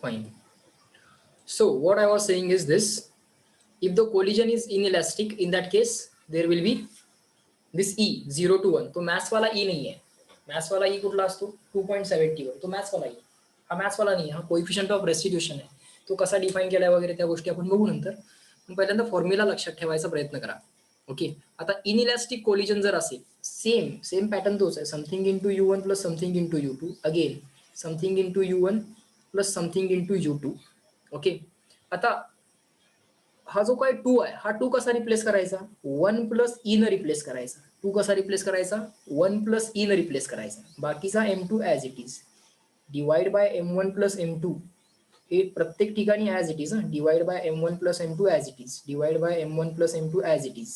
Fine. So what I was saying is this: if the collision is inelastic, in that case there will be this E 0 to 1. तो maths वाला E नाही आहे. Maths वाला E कुठला असतो 2.71. तो maths वाला E. हा मॅथ्स वाला नाही, हा कोएफिशियंट ऑफ रेस्टिट्यूशन आहे. तो कसा डिफाइन केलाय वगैरे त्या गोष्टी आपण बघू नंतर. पण पहिल्यांदा फॉर्म्युला लक्षात ठेवायचा प्रयत्न करा. ओके, आता इनइलॅस्टिक कोलिजन जर असेल, सेम पॅटर्न तोच आहे. Something into U1 plus something into U2, again something into U1 plus something into U2. Okay, आता हा जो काय 2 आहे, हा 2 कसा रिप्लेस करायचा, 1 प्लस ई न रिप्लेस करायचा. 2 कसा रिप्लेस करायचा, 1 प्लस ई न रिप्लेस करायचा. बाकीचा M2 as it is, divide bye M1 plus M2. हे प्रत्येक ठिकाणी as it is, divide bye M1 plus M2 as it is, divide bye M1 plus M2 as it is,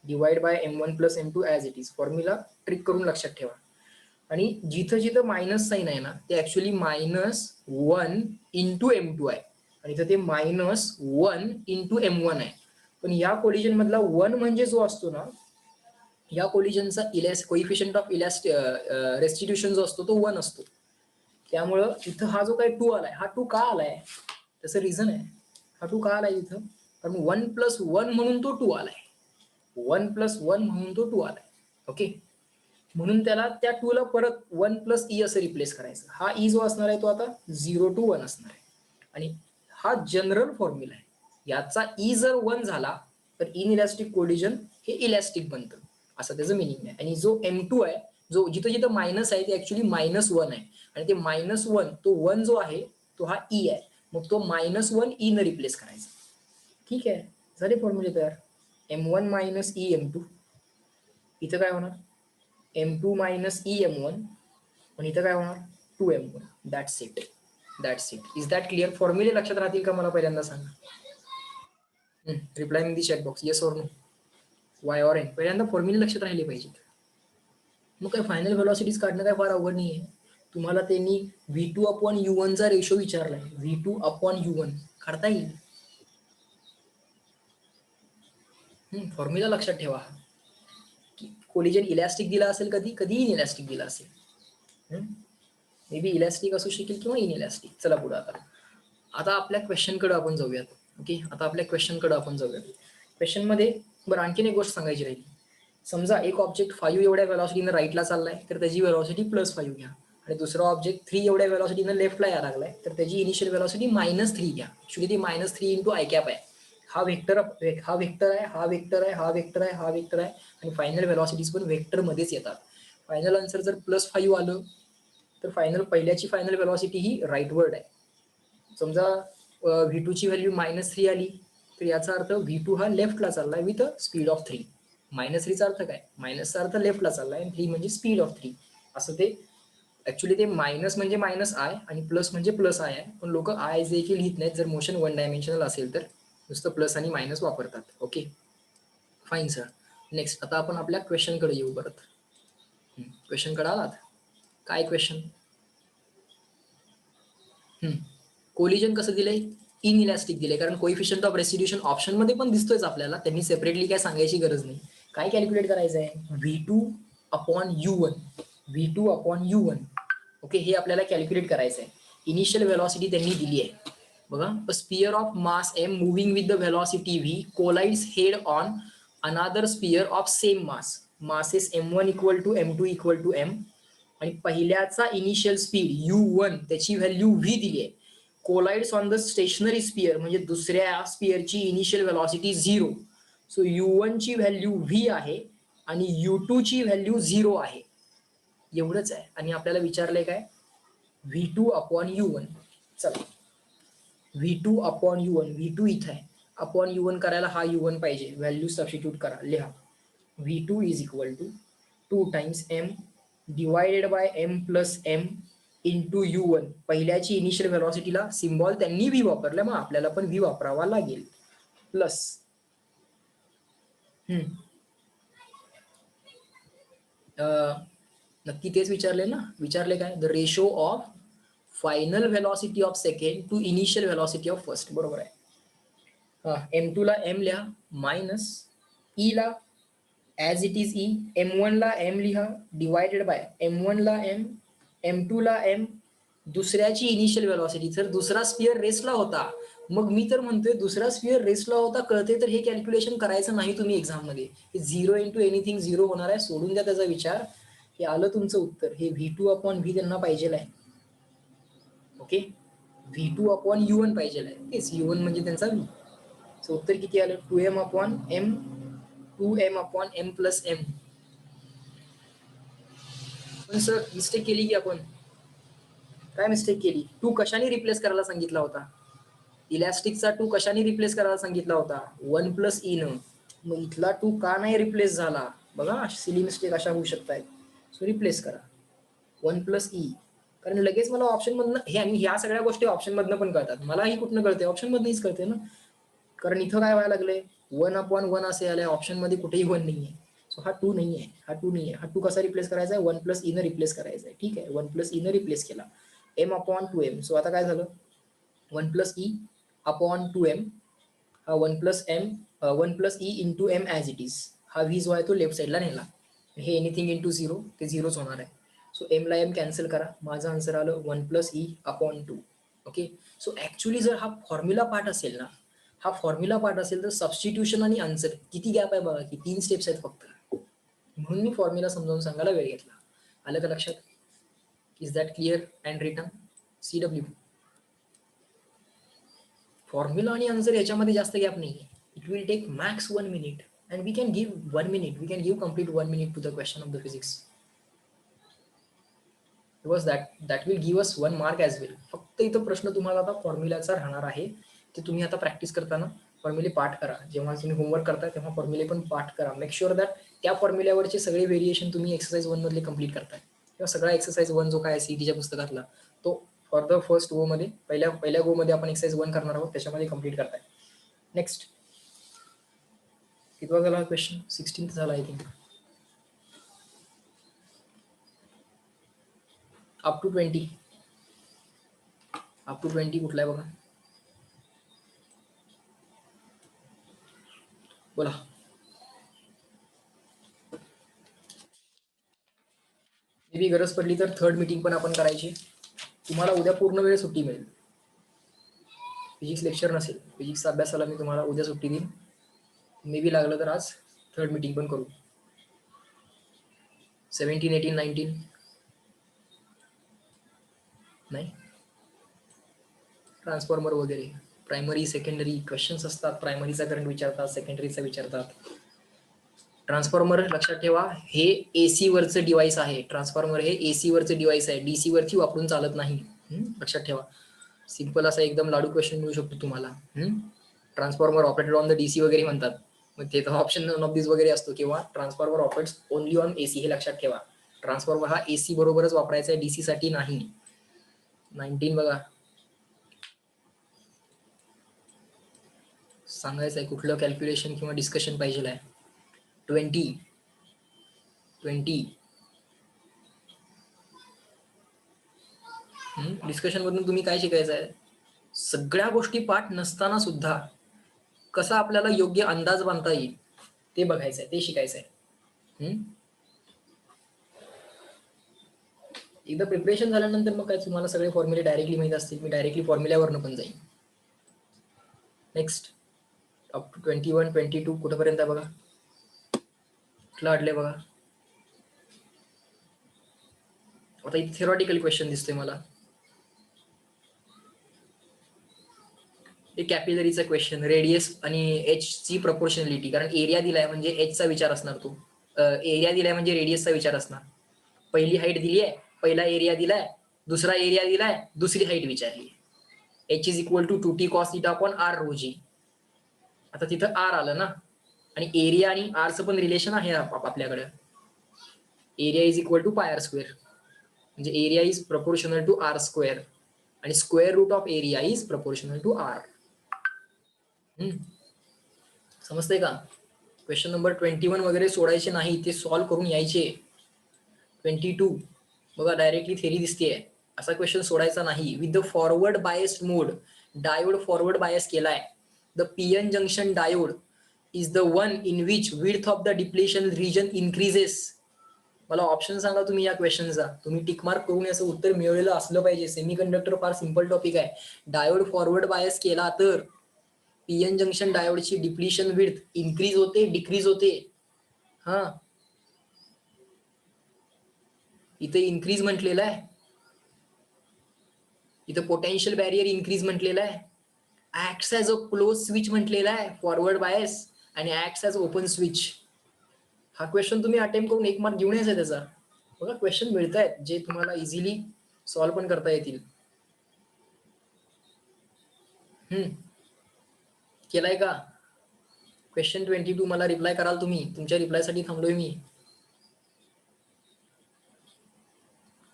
divide bye M1 plus M2 as it is. Formula trick करून लक्षात ठेवा. आणि जिथं जिथं minus sine आहे ना, ते actually -1 into M2 आहे, आणि इथं ते -1 इंटू M1 आहे. पण या कोलिजन मधला 1 म्हणजे जो असतो ना, या कोलिजनचा कोइफिशियंट ऑफ रेस्टिट्यूशन जो असतो तो 1 असतो. त्यामुळं इथं हा जो काही 2 आलाय, हा 2 का आलाय, त्याचं रिझन आहे. हा 2 का आलाय इथं, कारण 1 प्लस 1 म्हणून तो 2 आलाय. 1 प्लस 1 म्हणून तो 2 आलाय. ओके, म्हणून त्याला त्या 2 ला परत 1 प्लस ई असं रिप्लेस करायचं. हा ई जो असणार आहे तो आता 0 to 1 असणार आहे. आणि हा जनरल फॉर्म्युला आहे. याचा ई जर 1 झाला तर इनइलॅस्टिक कोलिजन हे इलॅस्टिक बनतं, असं त्याचं मिनिंग आहे. आणि जो M2 आहे, जो जिथं जिथं मायनस आहे ते ऍक्च्युली -1 आहे. आणि ते -1 तो 1 जो आहे तो हा ई आहे. मग तो -1 ई न रिप्लेस करायचा. ठीक आहे, झाले फॉर्म्युले तयार. M1 minus E M2. इथं काय होणार, M2 मायनस ई M1. पण इथं काय होणार, 2M1. That's it. Is that clear? फॉर्म्युले लक्षात राहतील का मला पहिल्यांदा सांगा. Reply in the chat box, yes or no, Y or N. पहिल्यांदा फॉर्म्युले लक्षात राहिले पाहिजेत. मग काय फायनल व्हेलॉसिटीज काढणं काय फार अवघड नाही आहे. तुम्हाला त्यांनी V2 अपॉन U1 चा रेशो विचारलाय. V2 अपॉन U1 काढता येईल. फॉर्म्युला लक्षात ठेवा. कोलिजन इलॅस्टिक दिला असेल, कधी इनइलॅस्टिक दिला असेल. मे बी इलॅस्टिक असू शकेल किंवा इनइलॅस्टिक. चला पुढे आता आपल्या क्वेश्चनकडे आपण जाऊयात. ओके, आता आपल्या क्वेश्चनकडे आपण जाऊयात. क्वेश्चन मध्ये बरं आणखीन एक गोष्ट सांगायची राहिली. समजा एक ऑब्जेक्ट 5 एवढ्या व्हेलॉसिटीनं राईटला चाललाय, तर त्याची व्हेलॉसिटी +5 घ्या. आणि दुसरा ऑब्जेक्ट 3 एवढ्या व्हेलॉसिटीनं लेफ्टला यायला लागलाय, तर त्याची इनिशियल व्हेलॉसिटी -3 घ्या. ऍक्च्युली ती -3 इंटू आय कॅप आहे. हा वेक्टर आहे, हा वेक्टर आहे, हा वेक्टर आहे, हा वेक्टर आहे, हा वेक्टर आहे. आणि फायनल व्हेलॉसिटीज पण वेक्टर मध्येच येतात. फायनल आन्सर जर +5 आलं तर पहिल्याची फायनल व्हेलॉसिटी ही राईटवर्ड आहे. समजा V2 ची व्हॅल्यू -3 आली, तर याचा अर्थ V2 हा लेफ्टला चाललाय विथ स्पीड ऑफ 3. -3 चा अर्थ काय, मायनसचा अर्थ लेफ्टला चाललाय, 3 म्हणजे स्पीड ऑफ 3. असं ते ऍक्च्युली ते मायनस म्हणजे -I आणि प्लस म्हणजे +I आहे. पण लोक आय देखील लिहित नाहीत. जर मोशन 1 डायमेन्शनल असेल तर नुसतं प्लस आणि मायनस वापरतात. Okay, fine sir. नेक्स्ट, आता आपण आपल्या क्वेश्चनकडे येऊ. परत क्वेश्चनकडे आलात. काय क्वेश्चन, कोलिजन कसं दिलंय, इनइलॅस्टिक दिलंय. कारण कोइफिशियंट ऑफ रेस्टिट्यूशन ऑप्शन मध्ये पण दिसतोयच आपल्याला, त्यांनी सेपरेटली काय सांगायची गरज नाही. काय कॅल्क्युलेट करायचं आहे, V2 upon U1. V2 upon U1. Okay, हे आपल्याला कॅल्क्युलेट करायचं आहे. इनिशियल व्हेलॉसिटी त्यांनी दिली आहे बघा. A sphere of mass M moving with the velocity V collides head on another sphere of same mass. Masses M1 equal to M2 equal to M. आणि पहिल्याचा initial speed U1 त्याची value V दिली आहे. Collides on the stationary sphere म्हणजे दुसऱ्या स्पियरची initial velocity 0. So U1 ची value V आहे आणि U2 ची व्हॅल्यू 0 आहे. एवढंच आहे. आणि आपल्याला विचारलंय काय, V2 अपॉन U1. चला, V2 अपॉन U1, V2 इथं आहे. अपॉन U1 करायला हा U1 पाहिजे, व्हॅल्यू सबस्टिट्यूट करा, लिहा. V2 is equal to 2 times M divided by M plus M into U1. पहिल्याची इनिशियल व्हेलॉसिटीला सिम्बॉल त्यांनी V वापरला, मग आपल्याला पण V वापरावा लागेल. प्लस नक्की तेच विचारले ना, विचारले काय, the ratio of final velocity of second to initial velocity of first. बरोबर आहे. M2 ला M लिहा, मायनस E ला as it is E, M1 ला M लिहा, डिवायडेड बाय M1 ला M, M2 ला M दुसऱ्याची इनिशियल व्हेलॉसिटी, जर दुसरा स्पियर रेसला होता, मग मी तर म्हणतोय दुसरा स्पियर रेसला होता कळते तर हे कॅल्क्युलेशन करायचं नाही तुम्ही एक्झाम मध्ये. 0 इंटू एनिथिंग 0 होणार आहे, सोडून द्या त्याचा विचार. हे आलं तुमचं उत्तर. हे V2/V त्यांना पाहिजे आहे. ओके, V2/U1 पाहिजे आहे. तेच U1 म्हणजे त्यांचा V. सो उत्तर किती आलं? 2m/m 2m/m plus m. पण सर मिस्टेक केली की आपण? काय मिस्टेक केली? 2 कशाने रिप्लेस करायला सांगितला होता? इलॅस्टिकचा 2 कशाने रिप्लेस करायला सांगितला होता? 1 प्लस ई न. मग इथला 2 का नाही रिप्लेस झाला? बघा, सिली मिस्टेक अशा होऊ शकतात. सो रिप्लेस करा 1 प्लस ई. कारण लगेच मला ऑप्शन मधनं हे, आणि ह्या सगळ्या गोष्टी ऑप्शन मधनं पण कळतात. मलाही कुठनं कळते? ऑप्शन मधनच कळते ना. कारण इथं काय व्हायला लागलंय? 1/1 असे आलंय, ऑप्शन मध्ये कुठेही 1 नाहीये. सो हा 2 नाहीये, हा 2 नाहीये. हा 2 कसा रिप्लेस करायचा आहे? 1 प्लस ई न रिप्लेस करायचा आहे. ठीक आहे, 1 प्लस ई न रिप्लेस केला. m/2m. सो आता काय झालं? 1 प्लस ई अपॉन 2m. हा 1 plus M 1 plus E into M as it is. हा व्ही जो आहे तो लेफ्ट साईडला नेला. हे एनिथिंग इंटू 0 ते 0च होणार आहे. सो एमला एम कॅन्सल करा. माझं आन्सर आलं 1 plus E upon 2. Okay, so actually जर हा फॉर्म्युला पार्ट असेल ना, हा फॉर्म्युला पार्ट असेल तर सबस्टिट्यूशन आणि आन्सर किती गॅप आहे बघा, की 3 स्टेप्स आहेत फक्त. म्हणून मी फॉर्म्युला समजावून सांगायला वेळ घेतला. आलं का लक्षात? Is that clear and written? CW formula आणि आन्सर याच्यामध्ये जास्त गॅप नाही. It will take max 1 minute and we can give 1 minute. We can give complete 1 minute to the question of the physics. Because that will give us 1 mark as well. फक्त इथं प्रश्न तुम्हाला आता फॉर्म्युलाचा राहणार आहे. ते तुम्ही आता प्रॅक्टिस करताना फॉर्म्युले पाठ करा. जेव्हा तुम्ही होमवर्क करताय तेव्हा फॉर्म्युले पण पाठ करा. मेक शुअर दॅट त्या फॉर्म्युल्यावरचे सगळे व्हेरिएशन तुम्ही एक्सरसाइज 1 मधले कम्प्लीट करताय. किंवा सगळा एक्सरसाइज 1 जो काय सीईटीच्या पुस्तकातला तो फॉर द फर्स्ट गो मध्ये पहिल्या गो मध्ये आपण एक्सरसाइज 1 करणार आहोत, त्याच्यामध्ये कम्प्लीट करताय. नेक्स्ट कितवा झाला क्वेश्चन? 16th झाला I think. Up to 20. Up to 20 कुठला आहे बघा, बोला. मे बी गरज पडली तर थर्ड मीटिंग पण आपण करायची. तुम्हाला उद्या पूर्ण वेळ सुट्टी मिळेल. फिजिक्स लेक्चर नसेल. फिजिक्सचा अभ्यासाला मी तुम्हाला उद्या सुट्टी देईन. मे बी लागलं तर आज थर्ड मीटिंग पण करू. 17, 18, 19 नाही. ट्रान्सफॉर्मर वगैरे प्रायमरी सेकंडरी क्वेश्चन्स असतात. प्रायमरीचा करंट विचारतात, सेकंडरीचा विचारतात. ट्रान्सफॉर्मर लक्षात ठेवा, हे एसी वरचं डिव्हाइस आहे. ट्रान्सफॉर्मर हे एसी वरचं डिव्हाइस आहे, डीसी वरती वापरून चालत नाही. लक्षात ठेवा. सिंपल असा एकदम लाडू क्वेश्चन मिळू शकतो तुम्हाला. Transformer operated on the DC वगैरे म्हणतात, मग ते तर ऑप्शन नन ऑफ दिस वगैरे असतो. किंवा transformer operates only on AC. हे लक्षात ठेवा. ट्रान्सफॉर्मर हा एसी बरोबरच वापरायचा आहे, डीसी साठी नाही. 19 बघा, सांगायचं आहे कुठलं कॅल्क्युलेशन किंवा डिस्कशन पाहिजे आहे. 20 डिस्कशन मधून तुम्ही काय शिकायचं आहे? सगळ्या गोष्टी पाठ नसताना सुद्धा कसा आपल्याला योग्य अंदाज बांधता येईल ते बघायचं आहे, ते शिकायचं आहे. एकदा प्रिपरेशन झाल्यानंतर मग काय तुम्हाला सगळे फॉर्म्युले डायरेक्टली माहित असतील. मी डायरेक्टली फॉर्म्युल्यावरनं पण जाईन. नेक्स्ट अप टू 21, 22 कुठपर्यंत आहे बघा. कुठलं अडलंय बघा. आता इथे थेरॉटिकल क्वेश्चन दिसतोय मला. एक कॅपिलरीचा क्वेश्चन, रेडियस आणि एच ची प्रपोर्शनलिटी. कारण एरिया दिलाय म्हणजे एच चा विचार असणार. तो एरिया दिलाय म्हणजे रेडियसचा विचार असणार. पहिली हाईट दिली आहे, पहिला एरिया दिलाय, दुसरा एरिया दिलाय, दुसरी हाईट विचारली. H is equal to 2t cos θ upon r rho g. आता तिथं आर आलं ना, आणि एरिया आणि आरचं पण रिलेशन आहे आपल्याकडे. Area is equal to pi R square, म्हणजे area is proportional to R square आणि square root of area is proportional to R. समजतंय का? क्वेश्चन नंबर 21 वगैरे सोडायचे नाही, ते सॉल्व्ह करून यायचे. 22 बघा, डायरेक्टली थेरी दिसतेय. असा क्वेश्चन सोडायचा नाही. With the forward biased mode, diode forward bias केलाय. The PN junction diode is the one in which width of the depletion region increases. मला ऑप्शन सांगा तुम्ही या क्वेश्चनचा. तुम्ही टिक मार्क करून याचं उत्तर मिळवलेलं असलं पाहिजे. सेमीकंडक्टर फार सिंपल टॉपिक आहे. डायोड फॉरवर्ड बायस केला तर पीएन जंक्शन डायोडची डिप्लिशन विड्थ इन्क्रीज होते डिक्रीज होते. हा, इथे इन्क्रीज म्हटलेलं आहे, इथं पोटेन्शियल बॅरियर इन्क्रीज म्हटलेलं आहे, acts as a close switch म्हटलेला आहे फॉरवर्ड बायस आणि ऍक्ट्स ऍज ओपन स्विच. हा क्वेश्चन तुम्ही अटेम्प्ट करून 1 मार्क घेऊन यायचा त्याचा. बघा क्वेश्चन मिळत आहेत जे तुम्हाला इझिली सॉल्व्ह पण करता येतील. केलाय का? क्वेश्चन 22 मला रिप्लाय कराल तुम्ही. तुमच्या रिप्लायसाठी थांबलोय मी.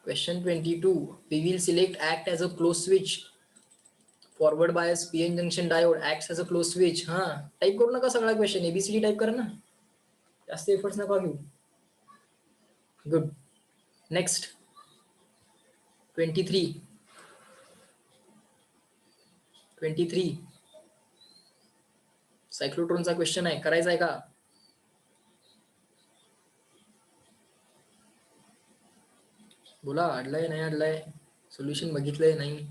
Question 22. We will select act as a closed switch. Forward bias PN junction diode acts as a closed switch. हा, टाइप करू नका सगळा क्वेश्चन, एबीसीडी टाइप करा ना, जास्त एफर्ट्स नका घेऊ. गुड. नेक्स्ट 23. सायक्लोट्रॉनचा क्वेश्चन आहे, करायचा आहे का? बोला, अडलाय नाही अडलाय, सोल्युशन बघितलंय नाही?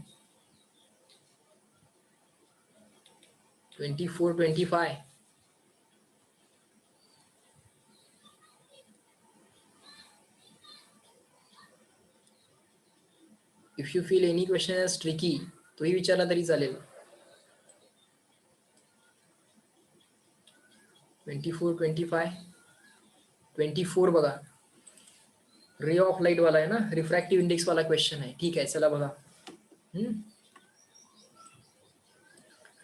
24, 25. If you feel any question is tricky तोही विचारला तरी चालेल. 24, 25. 24 बघा, रे ऑफ लाइट वाला आहे ना, रिफ्रॅक्टिव्ह इंडेक्स वाला क्वेश्चन आहे. ठीक आहे, चला बघा.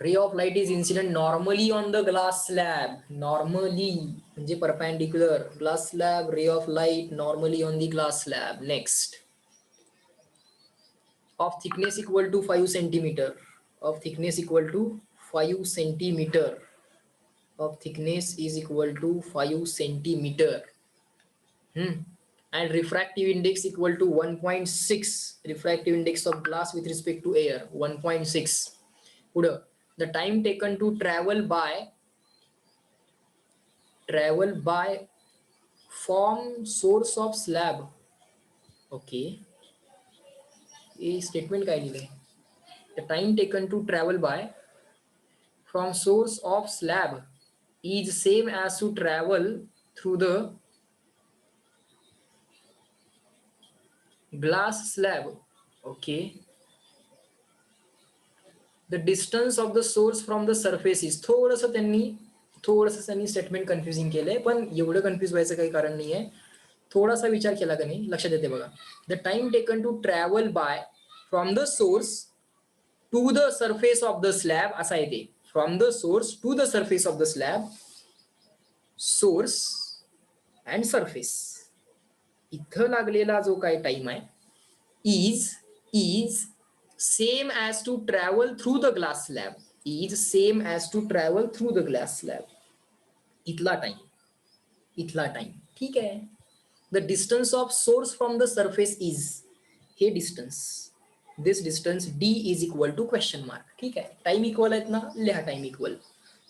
Ray of light is incident normally on the glass slab. Normally म्हणजे perpendicular. Glass slab, ray of light normally on the glass slab. Next, of thickness equal to 5 centimeter. Of thickness equal to 5 centimeter. Of thickness is equal to 5 centimeter. And refractive index equal to 1.6. Refractive index of glass with respect to air 1.6. The time taken to travel by from source of slab. Okay, a statement काय लिहिलंय? The time taken to travel by from source of slab is same as to travel through the glass slab. Okay, the distance of the source from the surface is. थोडंसं त्यांनी statement confusing केलंय, पण एवढं confuse व्हायचं काही कारण नाहीये. थोडासा विचार केला का नाही लक्षात येते बघा. The time taken to travel by from the source to the surface of the slab असा येते. From the source to the surface of the slab, source and surface, इथं लागलेला जो काय टाइम आहे is same as to travel through the glass slab. Is same as to travel through the glass slab. इथला time ठीक आहे. The distance of source from the surface is, हे distance, this distance D is equal to question mark. ठीक आहे, time equal आहेत ना, लिहा time equal.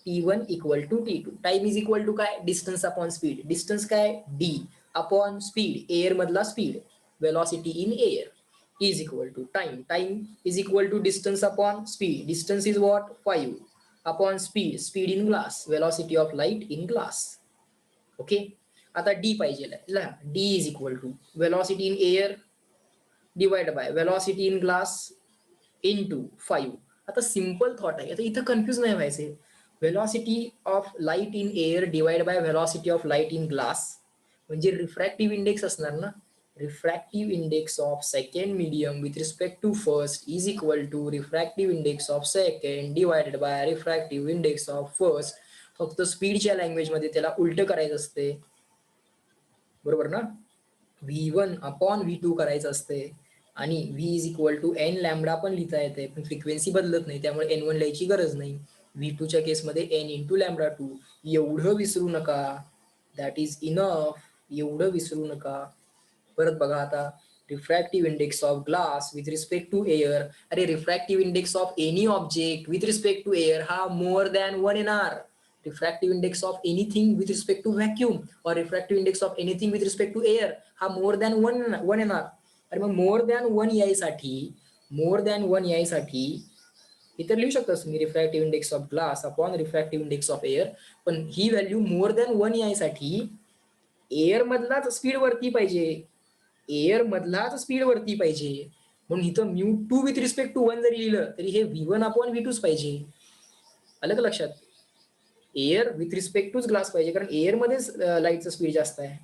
T1 equal to T2. Time is equal to काय? Distance upon speed. डिस्टन्स काय? D upon speed, air मधला speed, velocity in air is equal to time. Time is equal to distance upon speed. Distance is what? 5 upon speed, speed in glass, velocity of light in glass. Okay, आता D पाहिजे. D is equal to velocity in air divide by velocity in glass into 5. आता simple thought आहे, आता इथं confuse नाही व्हायचे. Velocity of light in air divide by velocity of light in glass म्हणजे refractive index असणार ना. Refractive index of second medium with respect to first is equal to refractive index of second divided by refractive index of first. फक्त स्पीडच्या language मध्ये त्याला उलट करायचं असते, बरोबर ना. V1 अपॉन V2 करायचं असते आणि V is equal to N lambda पण लिहिता येते, पण फ्रिक्वेन्सी बदलत नाही त्यामुळे N1 लिहायची गरज नाही. V2च्या केसमध्ये n इंटू लॅमडा 2. एवढं विसरू नका, दॅट इज इनफ. एवढं विसरू नका. परत बघा आता, refractive index of glass with respect to air. अरे refractive index of any object with respect to air हा मोर दॅन 1 येणार. Refractive index of anything with respect to vacuum और refractive index of anything with respect to air हा more than one येणार. अरे मग मोर than one यायसाठी इतर लिहू शकतोस मी refractive index of glass upon refractive index of air. पण ही व्हॅल्यू मोर दॅन वन यायसाठी एअर मधलाच स्पीड वरती पाहिजे. म्हणून इथं μ2 विथ रिस्पेक्ट टू वन जरी लिहिलं तरी हे v1 अपॉन v2 पाहिजे. आलं का लक्षात? एअर विथ रिस्पेक्ट टूच ग्लास पाहिजे कारण एअर मध्येच लाईटचं स्पीड जास्त आहे.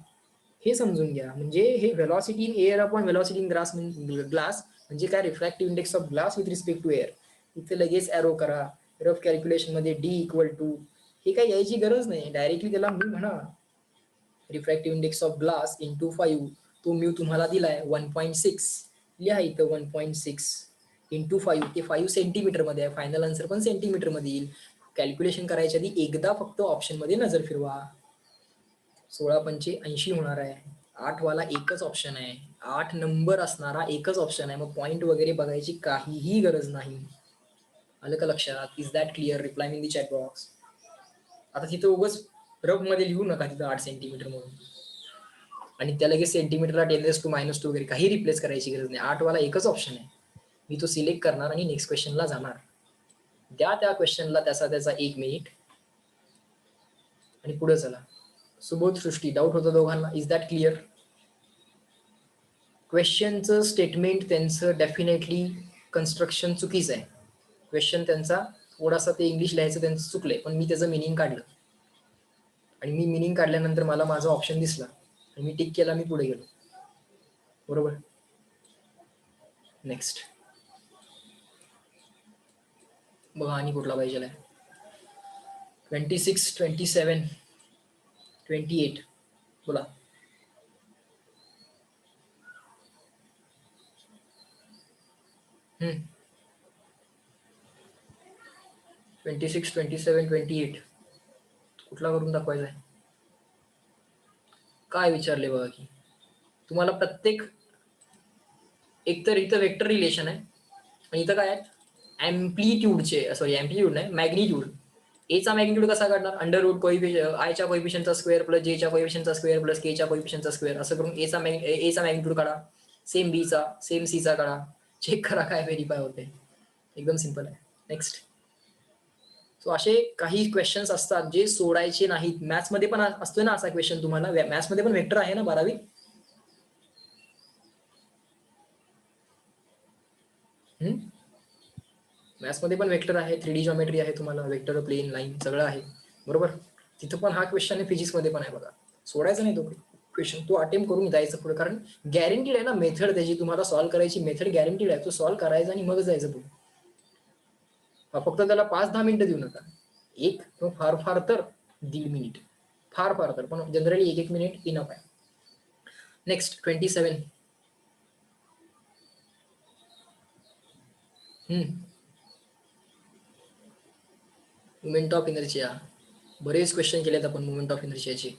हे समजून घ्या. म्हणजे हे velocity in air upon velocity in glass म्हणजे काय refractive index of glass with respect to air. इथे लगेच एरो करा. रफ कॅल्क्युलेशन मध्ये d इक्वल टू हे काही यायची गरज नाही. डायरेक्टली त्याला मी म्हणा refractive index of glass into 5 तो म्यू तुम्हाला दिलाय 1.6 लिहा इथं 1.6 इंटू 5 ते 5 सेंटीमीटर मध्ये आहे. फायनल आन्सर पण सेंटीमीटर मध्ये येईल. कॅल्क्युलेशन करायच्या आधी एकदा फक्त ऑप्शन मध्ये नजर फिरवा. 16×5 = 80 होणार आहे. 8 वाला एकच ऑप्शन आहे. 8 नंबर असणारा एकच ऑप्शन आहे. मग पॉइंट वगैरे बघायची काहीही गरज नाही. आलं का लक्षात? Is that clear? Reply in the chat box. आता तिथं उगाच रफ मध्ये लिहू नका तिथं 8 सेंटीमीटर म्हणून आणि त्या लगेच सेंटीमीटरला 10⁻² वगैरे काही रिप्लेस करायची गरज नाही. 8 वाला एकच ऑप्शन आहे. मी तो सिलेक्ट करणार आणि नेक्स्ट क्वेश्चनला जाणार. द्या त्या क्वेश्चनला त्याचा 1 मिनिट आणि पुढे चला. सुबोध सृष्टी डाऊट होतं दोघांना. Is that clear? क्वेश्चनचं स्टेटमेंट त्यांचं डेफिनेटली कन्स्ट्रक्शन चुकीचं आहे. क्वेश्चन त्यांचा थोडासा ते इंग्लिश लिहायचं त्यांचं चुकलंय पण मी त्याचं मिनिंग काढलं आणि मी मिनिंग काढल्यानंतर मला माझा ऑप्शन दिसला आणि मी टिक केला. मी पुढे गेलो. बरोबर. नेक्स्ट बघा आणि कुठला पाहिजे 26, 27, 28 बोला. हम्म 26, 27, 28 कुठला करून दाखवायचा आहे? काय विचारले बघा की तुम्हाला प्रत्येक एकतर इथं वेक्टर रिलेशन आहे आणि इथं काय आहे ॲम्प्लिट्यूडचे ॲम्प्लिट्यूड नाही मॅग्निट्यूड. एचा मॅग्निट्यूड कसा काढणार? अंडर रूट आयच्या कोएफिशियंटचा स्क्वेअर प्लस जेच्या कोएफिशियंटचा स्क्वेअर प्लस केच्या कोएफिशियंटचा स्क्वेअर असं करून एचा मॅग्निट्यूड काढा. सेम बीचा सेम सीचा काढा. चेक करा काय व्हेरीफाय होते. एकदम सिंपल आहे. नेक्स्ट. सो असे काही क्वेश्चन्स असतात जे सोडायचे नाहीत. मॅथ्स मध्ये पण असतोय ना असा क्वेश्चन तुम्हाला. मॅथ्स मध्ये पण वेक्टर आहे ना 12वी. मॅथ्स मध्ये पण वेक्टर आहे. 3D जॉमेट्री आहे तुम्हाला. वेक्टर प्लेन लाईन सगळं आहे. बरोबर. तिथं पण हा क्वेश्चन आहे. फिजिक्स मध्ये पण आहे बघा. सोडायचा नाही तो क्वेश्चन. तो अटेम्प्ट करून जायचं पुढे कारण गॅरंटीड आहे ना मेथड त्याची. तुम्हाला सॉल्व्ह करायची मेथड गॅरंटीड आहे. तो सॉल्व्ह करायचा आणि मग जायचं पुढे. फक्त त्याला 5-10 मिनिटं देऊ नका. एक फार फार तर 1.5 मिनिट. फार फार तर पण जनरली 1-1 मिनिट इनफ आहे. नेक्स्ट 27. Movement of inertia. बरेच क्वेश्चन केलेत आपण मुवमेंट ऑफ इनर्शियाचे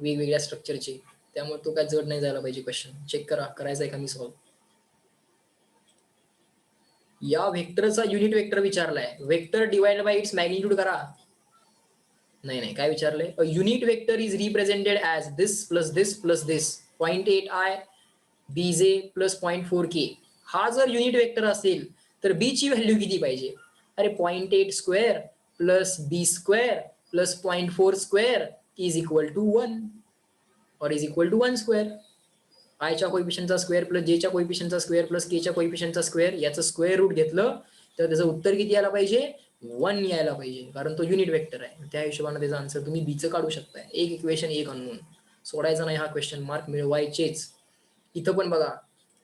वेगवेगळ्या स्ट्रक्चरचे. त्यामुळे तो काय जड नाही जायला पाहिजे क्वेश्चन. चेक करा करायचा आहे का मी सॉल्व्ह. या वेक्टरचा युनिट वेक्टर विचारलाय. Vector divide by its magnitude करा. नाही काय विचारलंय. A unit vector is represented as this plus this plus this 0.8i bj plus 0.4k. हा जर युनिट वेक्टर असेल तर बी ची व्हॅल्यू किती पाहिजे? अरे 0.8 square plus B square plus 0.4 square is equal to 1 और इज इक्वल टू 1 स्क्वेअर. आयच्या कोएफिशियंटचा स्क्वेअर प्लस जेच्या कोएफिशियंटचा स्क्वेअर प्लस केच्या कोएफिशियंटचा स्क्वेअर याचं स्क्वेअर रूट घेतलं तर त्याचं उत्तर किती यायला पाहिजे? 1 यायला पाहिजे कारण तो युनिट वेक्टर आहे. त्या हिशोबाने त्याचा आन्सर तुम्ही बीचं काढू शकताय. एक इक्वेशन एक अननोन. सोडायचा नाही हा क्वेश्चन. मार्क मिळवायचेच. इथं पण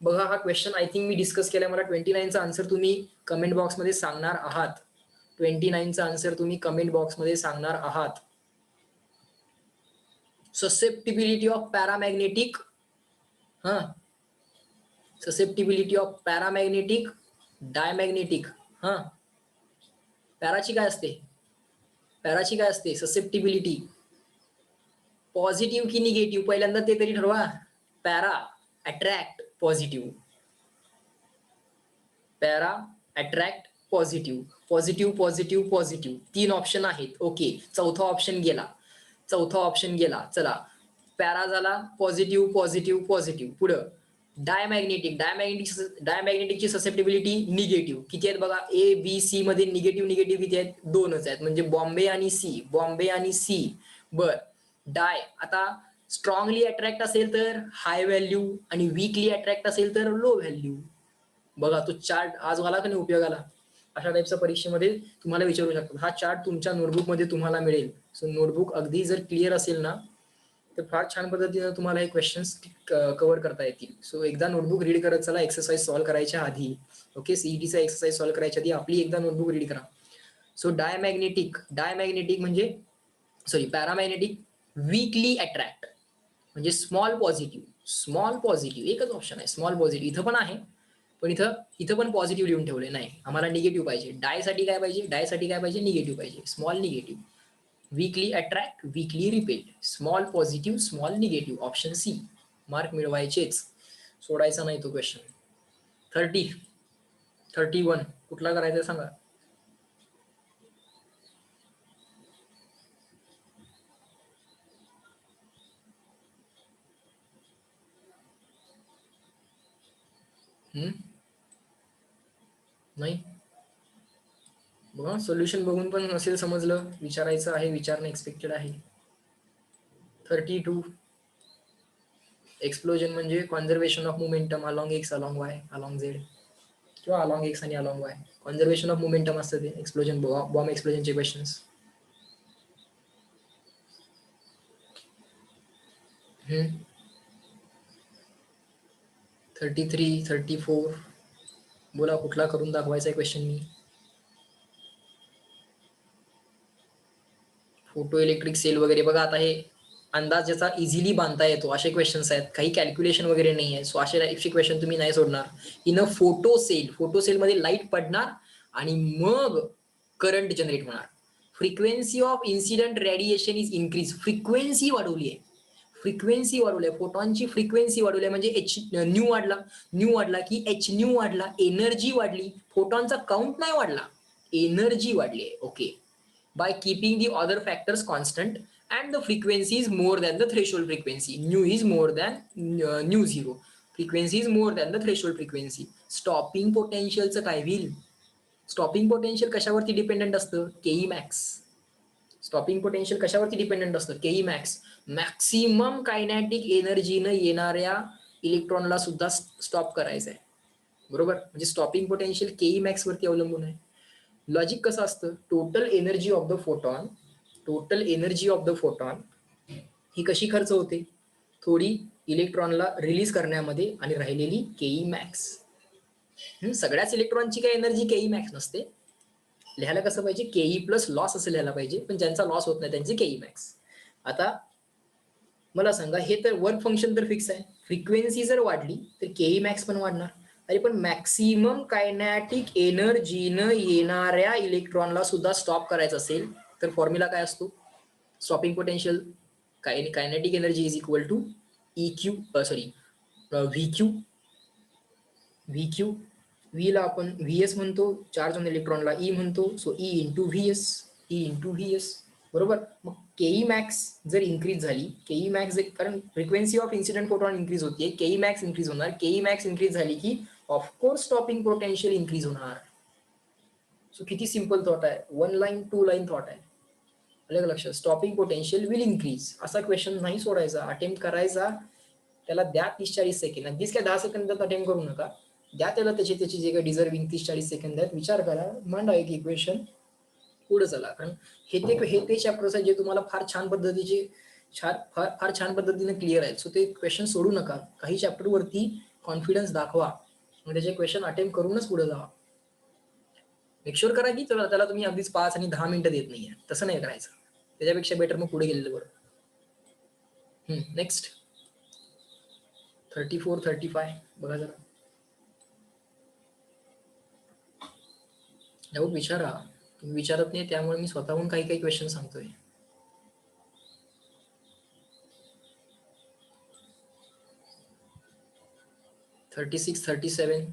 बघा हा question I think me discuss केलाय. मला 29चा आन्सर तुम्ही कमेंट बॉक्समध्ये सांगणार आहात. 29चा आन्सर तुम्ही कमेंट बॉक्समध्ये सांगणार आहात. Susceptibility of paramagnetic susceptibility of paramagnetic diamagnetic. पॅराची काय असते? ससेप्टिबिलिटी पॉझिटिव्ह की निगेटिव्ह पहिल्यांदा ते तरी ठरवा. Para attract positive. Para attract positive positive positive positive 3 option आहेत. ओके, चौथा ऑप्शन गेला. चला पॅरा झाला पॉझिटिव्ह पॉझिटिव्ह पॉझिटिव्ह. पुढं डायमॅग्नेटिकची ससेप्टिबिलिटी निगेटिव्ह. किती आहेत बघा, ए बी सी मध्ये निगेटिव्ह किती आहेत, 2च आहेत. म्हणजे बॉम्बे आणि सी. बर, डाय आता स्ट्रॉंगली अट्रॅक्ट असेल तर हाय व्हॅल्यू आणि वीकली अट्रॅक्ट असेल तर लो व्हॅल्यू. बघा तो चार्ट आज मला का नाही उपयोगाला. अशा टाईपच्या परीक्षेमध्ये तुम्हाला विचारू शकतो. हा चार्ट तुमच्या नोटबुक मध्ये तुम्हाला मिळेल. सो नोटबुक अगदी जर क्लिअर असेल ना तर फार छान पद्धतीने तुम्हाला हे क्वेश्चन्स कव्हर करता येतील. सो एकदा नोटबुक रीड करत चला एक्सरसाइज सॉल्व्ह करायच्या आधी. ओके, सीईटीचा एक्सरसाइज सॉल्व्ह करायच्या आधी आपली एकदा नोटबुक रीड करा. सो डायमॅग्नेटिक म्हणजे पॅरामॅग्नेटिक वीकली अट्रॅक्ट म्हणजे स्मॉल पॉझिटिव्ह एकच ऑप्शन आहे स्मॉल पॉझिटिव्ह. इथं पण आहे पण इथं पण पॉझिटिव्ह लिहून ठेवले नाही. आम्हाला निगेटिव्ह पाहिजे. डाय साठी काय पाहिजे निगेटिव्ह पाहिजे. Small negative. Weakly attract weakly repel. Small positive small negative. Option C. Mark मिळवायचेच, सोडायचा नाही तो क्वेश्चन. 31 कुठला करायचा सांगा. नाही बघा, सोल्युशन बघून पण नसेल समजलं. विचारायचं आहे, विचारणं एक्सपेक्टेड आहे. 32 एक्सप्लोजन म्हणजे conservation of momentum along x along Y along Z किंवा अलॉंग एक्स आणि along Y. Conservation of momentum असतं ते एक्सप्लोजन, बॉम्ब एक्सप्लोजनचे क्वेश्चन्स. 33 34 बोला कुठला करून दाखवायचा आहे क्वेश्चन मी. फोटो इलेक्ट्रिक सेल वगैरे बघा. आता हे अंदाज ज्याचा इझिली बांधता येतो असे क्वेश्चन्स आहेत. काही कॅल्क्युलेशन वगैरे नाही आहे. सो असे क्वेश्चन तुम्ही नाही सोडणार. इन अ फोटो सेल मध्ये लाईट पडणार आणि मग करंट जनरेट होणार. Frequency of incident radiation is increase. Frequency वाढवली आहे. फोटॉनची फ्रिक्वेन्सी वाढवली आहे म्हणजे एच न्यू वाढला की एच न्यू वाढला. एनर्जी वाढली. फोटॉनचा काउंट नाही वाढला, एनर्जी वाढली आहे. Okay, by keeping the other factors constant and the frequency is more than the threshold frequency. Nu is more than nu zero. Frequency is more than the threshold frequency. Stopping potential चं काय होईल. Stopping potential कशावरती dependent असतं, केई max. Stopping potential कशावरती dependent असतं, केई max. Maximum kinetic एनर्जीनं येणाऱ्या इलेक्ट्रॉनला सुद्धा stop करायचं आहे. बरोबर, म्हणजे स्टॉपिंग पोटेन्शियल केई मॅक्स वरती अवलंबून आहे. लॉजिक कसं असतं, total energy of the photon ही कशी खर्च होते, थोडी इलेक्ट्रॉनला रिलीज करण्यामध्ये आणि राहिलेली केई मॅक्स. सगळ्याच इलेक्ट्रॉनची काही एनर्जी केई मॅक्स नसते. लिहायला कसं पाहिजे, केई प्लस लॉस असं लिहायला पाहिजे. पण ज्यांचा लॉस होत नाही त्यांची केई मॅक्स. आता मला सांगा, हे तर वर्क फंक्शन तर फिक्स आहे. फ्रिक्वेन्सी जर वाढली तर केई मॅक्स पण वाढणार. अरे पण मॅक्सिमम कायनॅटिक एनर्जीनं येणाऱ्या इलेक्ट्रॉनला सुद्धा स्टॉप करायचं असेल तर फॉर्म्युला काय असतो, stopping potential kinetic energy is equal to V ला आपण व्हीएस म्हणतो, चार्ज ऑन इलेक्ट्रॉनला ई म्हणतो. So E into VS. बरोबर. मग केई मॅक्स जर इन्क्रीज झाली, केई मॅक्स कारण frequency of incident photon increase होते, केई मॅक्स इन्क्रीज होणार. केई मॅक्स इन्क्रीज झाली की ऑफकोर्स स्टॉपिंग पोटेन्शियल इन्क्रीज होणार. सो किती सिंपल थॉट आहे, 1 लाईन 2 लाईन थॉट आहे. अलग लक्षात, स्टॉपिंग पोटेन्शियल विल इन्क्रीज. असा क्वेश्चन नाही सोडायचा, अटेम्प्ट करायचा. त्याला द्या 30-40 सेकंड. अगदीच काय 10 सेकंदात अटेम्प्ट करू नका. द्या त्याला त्याची जे काही डिझर्विंग 30-40 सेकंद आहेत. विचार करा, मांडा एक इक्वेशन, पुढे चला. कारण हे ते चॅप्टर्स आहेत जे तुम्हाला फार छान पद्धतीने क्लिअर आहेत. सो ते क्वेश्चन सोडू नका. काही चॅप्टर वरती कॉन्फिडन्स दाखवा, मग त्याचे क्वेश्चन अटेम्प्ट करूनच पुढे जावा. मेकश्योर करा की त्याला तुम्ही अगदीच 5 आणि 10 मिनिटं देत नाहीये. तसं नाही करायचं. त्याच्यापेक्षा बेटर मग पुढे गेलेलं बरं. नेक्स्ट 34 35 बघा जरा. डाऊट विचारा. तुम्ही विचारत नाही त्यामुळे मी स्वतःहून काही क्वेश्चन सांगतोय. (36, 37)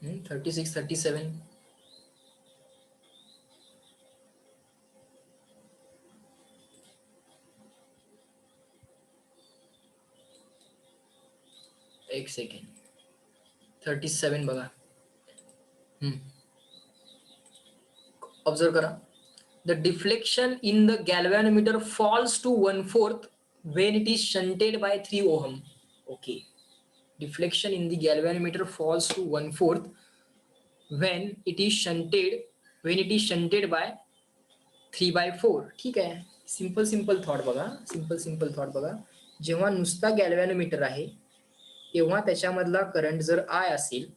36, 37. एक सेकंड. 37 बघा. ऑब्झर्व करा. The deflection in the galvanometer falls to 1/4 when it is shunted by 3 ohm. Okay. Deflection in the galvanometer falls to 1/4 when it is shunted by 3/4. ठीक आहे. सिंपल थॉट बघा. जेव्हा नुसता गॅल्व्हॅनोमीटर आहे तेव्हा त्याच्यामधला करंट जर आय असेल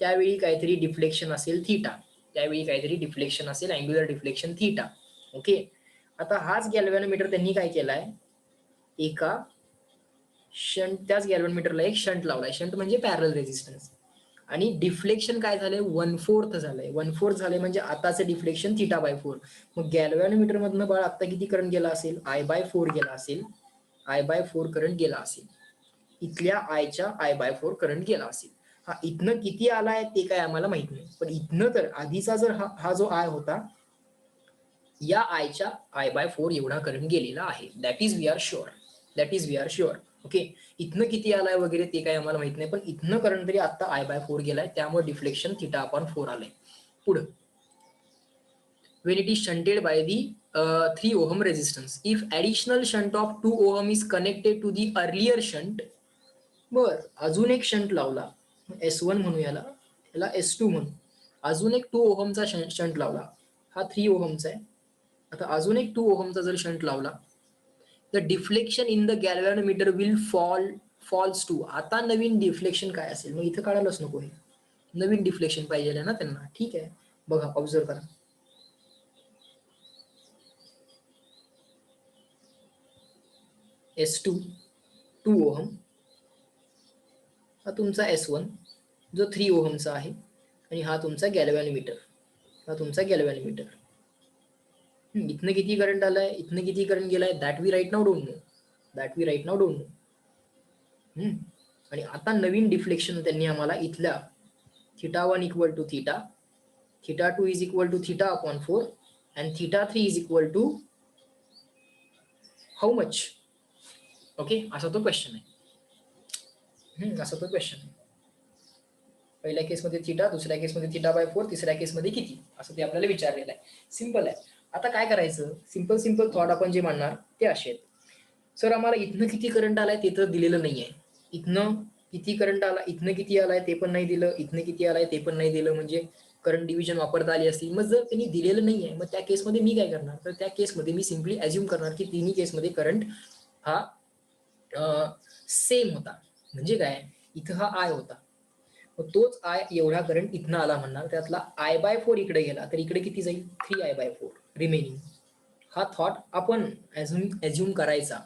त्यावेळी काहीतरी डिफ्लेक्शन असेल theta. Angular deflection theta. Okay. आता हाच गॅल्व्हॅनोमीटर त्यांनी काय केलाय, एका त्याच गॅल्व्हॅनोमीटरला एक शंट लावलाय. शंट म्हणजे पॅरलल रेझिस्टन्स. आणि डिफ्लेक्शन काय झालंय, 1/4 झालंय. 1/4 झालंय म्हणजे आताचं डिफ्लेक्शन θ/4. मग गॅल्व्हॅनोमीटर मधनं बाळ आता किती करंट गेला असेल, I/4 गेला असेल. I/4 करंट गेला असेल. इथल्या आयच्या I/4 करंट गेला असेल. हा इथनं किती आलाय ते काय आम्हाला माहित नाही, पण इथनं तर आधीचा जर हा जो आय होता या आयच्या I/4 एवढा करंट गेलेला आहे. That is we are sure. Okay. इथनं किती आलाय वगैरे ते काय आम्हाला माहित नाही, पण इथनं करंट तरी आता I/4 गेलाय, त्यामुळे डिफ्लेक्शन θ/4 आलंय. पुढं when it is shunted by the 3 ohm resistance, if additional shunt of 2 ohm is connected to the earlier shunt. बर, अजून एक शंट लावला, S1 म्हणू याला S2 म्हणू. अजून एक 2 ओहमचा शंट लावला. हा 3 ओहमचा आहे. आता अजून एक 2 ओहमचा जर शंट लावला, the deflection in the galvanometer will falls to. आता नवीन डिफ्लेक्शन काय असेल, मग इथं काढायलाच नको, हे नवीन डिफ्लेक्शन पाहिजे ना त्यांना. ठीक आहे, बघा ऑब्झर्व करा. S2 2 ओहम, हा तुमचा S1 जो 3 ओहमचा आहे, आणि हा तुमचा गॅल्व्हॅनोमीटर. इथनं किती करंट आलाय, इथनं किती करंट गेलाय, that we right now don't know. आणि आता नवीन डिफ्लेक्शन त्यांनी आम्हाला इथल्या θ1 equal to theta, θ2 is equal to θ/4 and θ3 is equal to how much. Okay, असा तो क्वेश्चन आहे. पहिल्या केसमध्ये थीटा, दुसऱ्या केसमध्ये θ/4, तिसऱ्या केसमध्ये किती, असं ते आपल्याला विचारलेलं आहे. सिंपल आहे. आता काय करायचं, सिंपल थॉट आपण जे मांडणार ते असे आहेत. सर आम्हाला इथनं किती करंट आलाय ते तर दिलेलं नाहीये. इथनं किती करंट आला, इथनं किती आलाय ते पण नाही दिलं, इथनं किती आलाय ते पण नाही दिलं, म्हणजे करंट डिव्हिजन वापरता आली असती. मग जर त्यांनी दिलेलं नाहीये, मग त्या केसमध्ये मी काय करणार, तर त्या केसमध्ये मी सिम्पली अज्युम करणार की तिन्ही केसमध्ये करंट हा सेम होता. म्हणजे काय, इथं हा आय होता, तोच आय एवढा करंट इथनं आला म्हणणार, त्यातला I/4 इकडे गेला तर इकडे किती जाईल, 3I/4 रिमेनिंग. हा थॉट आपण अज्युम करायचा,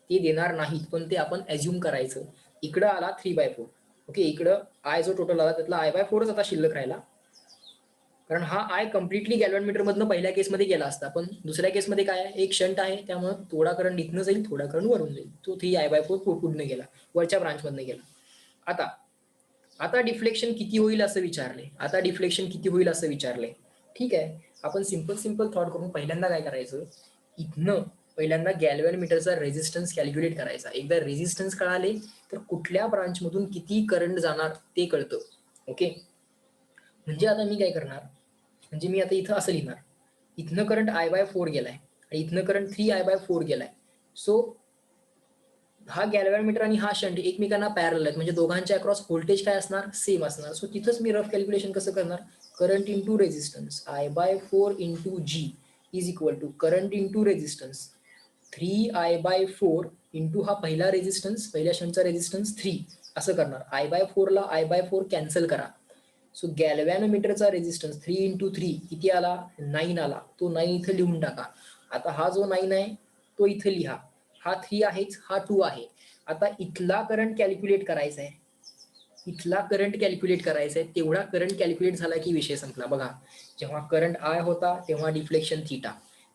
ते देणार नाहीत पण ते आपण अज्युम करायचं. इकडं आला 3/4. ओके, इकडं आय जो टोटल आला त्यातला I/4च आता शिल्लक राहिला, कारण हा आय कम्प्लिटली गॅल्व्हॅनोमीटर मधनं पहिल्या केसमध्ये गेला असता, पण दुसऱ्या केसमध्ये काय आहे, एक शंट आहे, त्यामुळे थोडा करंट इथनं जाईल, थोडा करंट वरून जाईल. तो 3I/4 पुढनं गेला, वरच्या ब्रांच मधनं गेला. आता डिफ्लेक्शन किती होईल असं विचारले. ठीक आहे, आपण सिंपल थॉट करून पहिल्यांदा काय करायचं, इथनं पहिल्यांदा गॅल्व्हॅनोमीटरचा रेझिस्टन्स कॅल्क्युलेट करायचा. एकदा रेझिस्टन्स कळाले तर कुठल्या ब्रांच मधून किती करंट जाणार ते कळतं. ओके, म्हणजे आता मी काय करणार, म्हणजे मी आता इथं असं लिहिणार, इथनं करंट I/4 गेलाय आणि इथनं करंट 3I/4 गेलाय. सो हा गॅल्व्हॅनोमीटर आणि हा शंट एकमेकांना पॅरलल आहेत, म्हणजे दोघांच्या अक्रॉस व्होल्टेज काय असणार, सेम असणार. सो तिथंच मी रफ कॅल्क्युलेशन कसं करणार, current into resistance I/4 into G is equal to current into resistance 3I/4 into हा पहिला रेझिस्टन्स, पहिल्या शंटचा रेझिस्टन्स 3 असं करणार. I/4 ला I/4 कॅन्सल करा. सो गॅल्व्हॅनोमीटरचा रेझिस्टन्स 3 इंटू 3 किती आला, 9 आला. तो 9 इथं लिहून टाका. आता हा जो 9 आहे तो इथं लिहा, हा 3 आहेच, हा 2 आहे. आता इथला करंट कॅल्क्युलेट करायचा आहे, तेवढा करंट कॅल्क्युलेट झाला की विषय संपला. बघा, जेव्हा करंट आय होता तेव्हा डिफ्लेक्शन थीटा,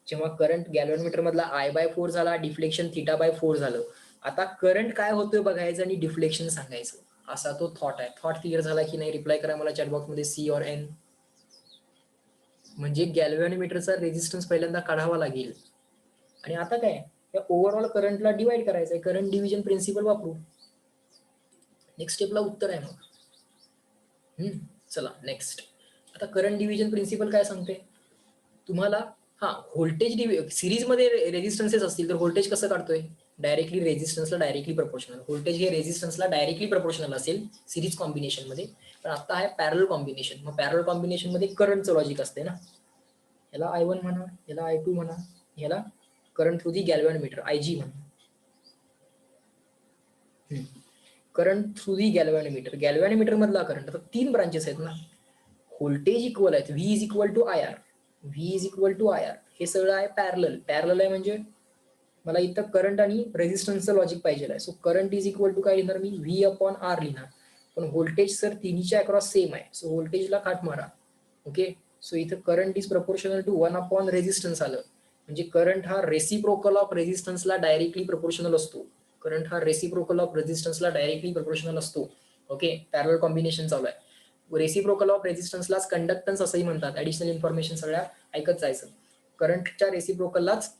जेव्हा करंट गॅल्व्हॅनोमीटर मधला I/4 झाला, डिफ्लेक्शन θ/4 झालं. आता करंट काय होतोय बघायचं आणि डिफ्लेक्शन सांगायचं. असा तो थॉट आहे. थॉट क्लिअर झाला की नाही रिप्लाय करा मला चॅटबॉक्स मध्ये सी और एन. म्हणजे गॅल्व्हॅनोमीटरचा रेझिस्टन्स पहिल्यांदा काढावा लागेल आणि आता काय या ओव्हरऑल करंटला डिवाइड करायचंय. करंट डिव्हिजन प्रिन्सिपल वापरू. नेक्स्ट स्टेपला उत्तर आहे मग. चला नेक्स्ट. आता करंट डिव्हिजन प्रिन्सिपल काय सांगते तुम्हाला. हा व्होल्टेज सिरीज मध्ये रेझिस्टन्सेस असतील तर व्होल्टेज कसं काढतोय डायरेक्टली रेझिस्टन्सला डायरेक्टली प्रपोर्शनल. व्होल्टेज हे रेझिस्टन्सला डायरेक्टली प्रपोर्शनल असेल सिरीज कॉम्बिनेशन मध्ये. पण आता आहे पॅरल कॉम्बिनेशन. मग पॅरल कॉम्बिनेशन मध्ये करंटचं लॉजिक असते ना. याला I1 म्हणा, याला I2 म्हणा, याला current through the galvanometer IG म्हणा. Current through the galvanometer. Galvanometer मधला करंट आता 3 ब्रांचेस आहेत ना. व्होल्टेज इक्वल आहेत. V is equal to IR. V is equal to IR. हे सगळं आहे पॅरलल. पॅरलल आहे म्हणजे मला इथं करंट आणि रेझिस्टन्सचं लॉजिक पाहिजे आहे. So current is equal to काय लिहिणार मी V अपॉन R लिहिणार. पण व्होल्टेज सर तिन्हीच्या अक्रॉस सेम आहे. सो व्होल्टेजला काट मारा. ओके. सो इथं current is proportional to 1 upon resistance आलं. म्हणजे करंट हा रेसिप्रोकल ऑफ रेझिस्टन्सला डायरेक्टली प्रपोर्शनल असतो. करंट हा रेसिप्रोकल ऑफ रेझिस्टन्सला डायरेक्टली प्रपोर्शनल असतो. ओके. पॅरलल कॉम्बिनेशन चालू आहे. रेसिप्रोकल ऑफ रेझिस्टन्सलाच कंडक्टन्स असंही म्हणतात. ऍडिशनल इन्फॉर्मेशन सगळ्या ऐकत जायचं. करंटच्या रेसिप्रोकललाच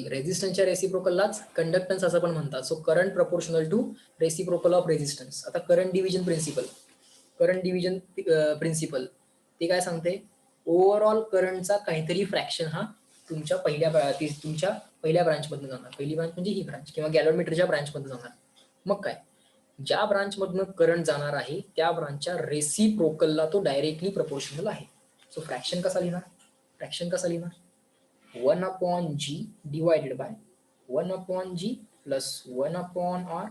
रेझिस्टन्सच्या रेसिप्रोकललाच कंडक्टन्स असं पण म्हणतात. So current proportional to reciprocal of resistance. आता करंट डिव्हिजन प्रिन्सिपल ते काय सांगते ओव्हरऑल करंटचा काहीतरी फ्रॅक्शन हा तुमच्या पहिल्या ब्रांच मधून जाणार. पहिली ब्रांच म्हणजे ही ब्रांच किंवा गॅल्व्हॅनोमीटरच्या ब्रांच मधून जाणार. मग काय ज्या ब्रांच मधून करंट जाणार आहे त्या ब्रांचच्या रेसिप्रोकलला तो डायरेक्टली प्रपोर्शनल आहे. सो फ्रॅक्शन कसा लिहिणार 1 upon G divided by 1 upon G plus 1 upon R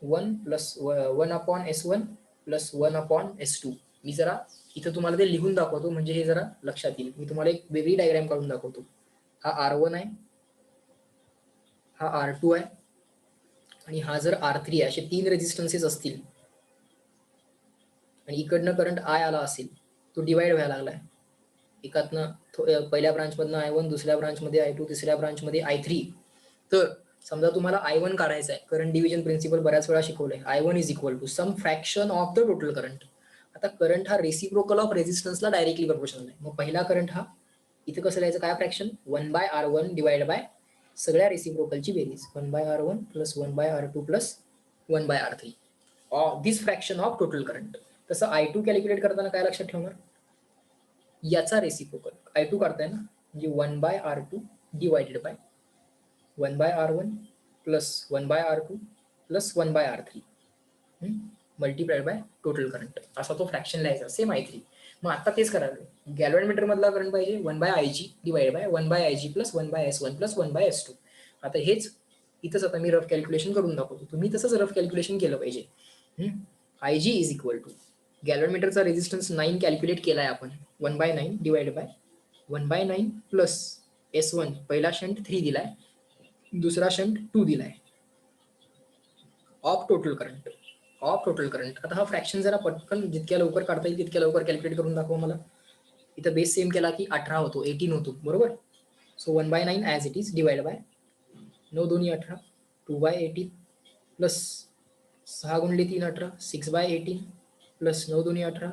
1 plus 1 upon S1 plus 1 upon S2. मी जरा इथं तुम्हाला ते लिहून दाखवतो म्हणजे हे जरा लक्षात येईल. मी तुम्हाला एक वेगळी डायग्राम काढून दाखवतो. हा R1 आहे, हा R2 आहे आणि हा जर R3 आहे. असे 3 रेझिस्टन्सेस असतील आणि इकडनं करंट I आला असेल तो डिवाइड व्हायला लागलाय. एकातनं पहिल्या ब्रांच मधनं I1, दुसऱ्या ब्रांच मध्ये I2, तिसऱ्या ब्रांच मध्ये I3. तर समजा तुम्हाला I1 काढायचा आहे. करंट डिव्हिजन प्रिन्सिपल बऱ्याच वेळा शिकवलंय. I1 is equal to some fraction of the total current. आता करंट हा रेसिप्रोकल ऑफ रेझिस्टन्सला डायरेक्टली प्रपोर्शनल आहे. मग पहिला करंट हा इथं कसं लिहायचं काय fraction 1 by R1 divide by सगळ्या रेसिप्रोकलची बेरीज 1 by R1 plus 1 by R2 plus 1 by R3 this fraction of total current. तसं I2 कॅल्क्युलेट करताना काय लक्षात ठेवणार याचा रेसिप्रोकल I2 काढताय ना म्हणजे 1 by R2 divided by 1 by R1 plus 1 by R2 plus 1 by R3 multiplied by total current. असा तो फ्रॅक्शन लिहायचा सेम I3. मग आता तेच करायला गॅल्व्हॅनोमीटर मधला करंट पाहिजे 1 by IG divide by 1 by IG plus 1 by S1 plus 1 by S2. आता हेच इथंच आता मी रफ कॅल्क्युलेशन करून दाखवतो. तुम्ही तसंच रफ कॅल्क्युलेशन केलं पाहिजे. IG इज इक्वल टू गॅल्व्हॅनोमीटरचा रेझिस्टन्स 9 कॅल्क्युलेट केलाय आपण 1 by 9 divide by 1 by 9 plus S1 पहिला शंट 3 दिलाय, दुसरा शंट 2 दिलाय ऑफ टोटल करंट. आता हा फ्रॅक्शन जरा पटकन जितक्या लवकर काढता येईल तितक्या लवकर कॅल्क्युलेट करून दाखवा मला. इथं बेस सेम केला की 18 होतो 18 होतो बरोबर. So 1 by 9 as it is divide by 9 दोन्ही 18 2 बाय 18 प्लस 6 गुणिले 3 18 6 बाय 18 प्लस 9 दोन्ही 18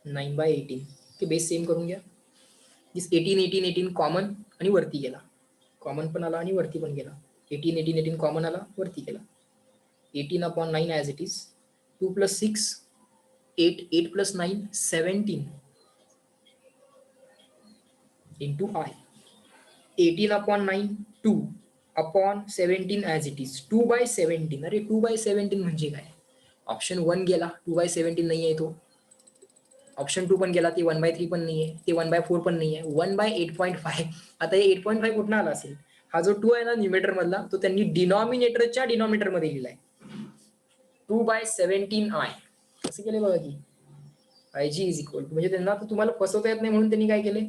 9 बाय 18. ते बेस सेम करून घ्या. दिस 18 कॉमन आणि वरती गेला. कॉमन पण आला आणि वरती पण गेला. 18 कॉमन आला वरती गेला. 18 upon 9 as it is. 2 plus 6 8 8 plus 9 17 into I. 18 upon 9 2 upon 17 as it is. 2 by 17. अरे 2 by 17 म्हणजे काय ऑप्शन 1 गेला 2 by 17 नाही आहे तो. ऑप्शन 2 पण गेला ते 1 by 3 पण नाही आहे, ते 1 by 4 पण नाही आहे. 1 by 8.5. आता हे 8.5 कुठनं आला असेल. हा जो 2 आहे ना न्यूमेटर मधला तो त्यांनी डिनॉमिनेटरच्या डिनॉमिनेटर मध्ये लिहिलाय 2 by 17 I. कसं केले बघा की IG इज इक्वल टू म्हणजे त्यांना तुम्हाला फसवता येत नाही म्हणून त्यांनी काय केले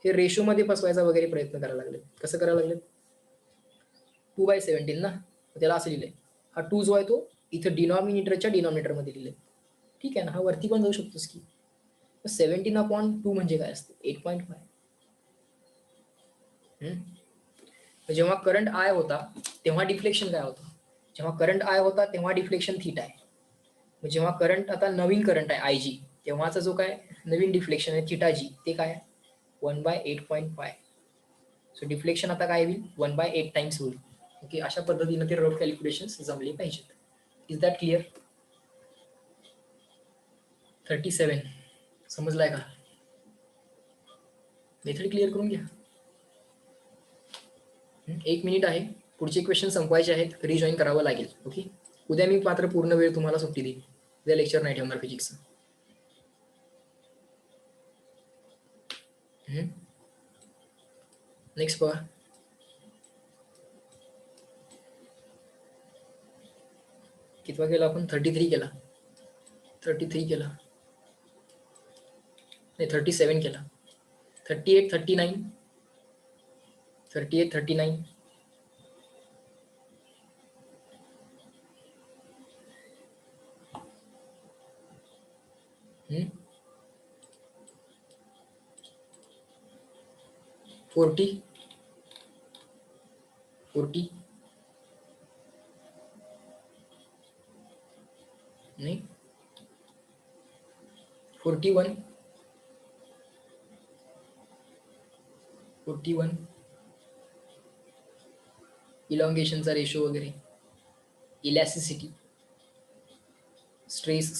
हे रेशो मध्ये फसवायचा वगैरे प्रयत्न करायला लागले. कसं करायला लागले 2 by 17 ना त्याला असं लिहिलंय. हा 2 जो आहे तो इथं डिनॉमिनेटरच्या डिनॉमिनेटर मध्ये लिहिलंय. ठीक आहे ना. हा वरती पण जाऊ शकतोस की 17 upon 2 म्हणजे काय असते 8.5. जेव्हा करंट I होता तेव्हा डिफ्लेक्शन काय होतं जेव्हा करंट I होता तेव्हा डिफ्लेक्शन थीटा आहे. जेव्हा करंट आता नवीन करंट आहे आय जी, तेव्हाचा जो काय नवीन डिफ्लेक्शन आहे थिटा जी, ते काय 1/8.5. सो डिफ्लेक्शन आता काय होईल 1/8 टाइम्स होईल. ओके, अशा पद्धतीने ते रफ कॅल्क्युलेशन्स जमले पाहिजेत. Is that clear? 37 समजलाय का? मेथड क्लिअर करून घ्या. 1 मिनिट आहे, पुढचे क्वेश्चन संपवायचे आहेत, रिजॉईन करावं लागेल. ओके, उद्या मी मात्र पूर्ण वेळ तुम्हाला सुट्टी देईन, उद्या लेक्चर नाही ठेवणार फिजिक्सचं. नेक्स्ट बघा. कितवा केला आपण? 33 केला. 33 केला नाही, 37 केला. 38, 39, 38, 39, 40, 40 नाही, 41, 41, इलॉंगेशनचा रेशो वगैरे, इलॅस्टिसिटी, स्ट्रेस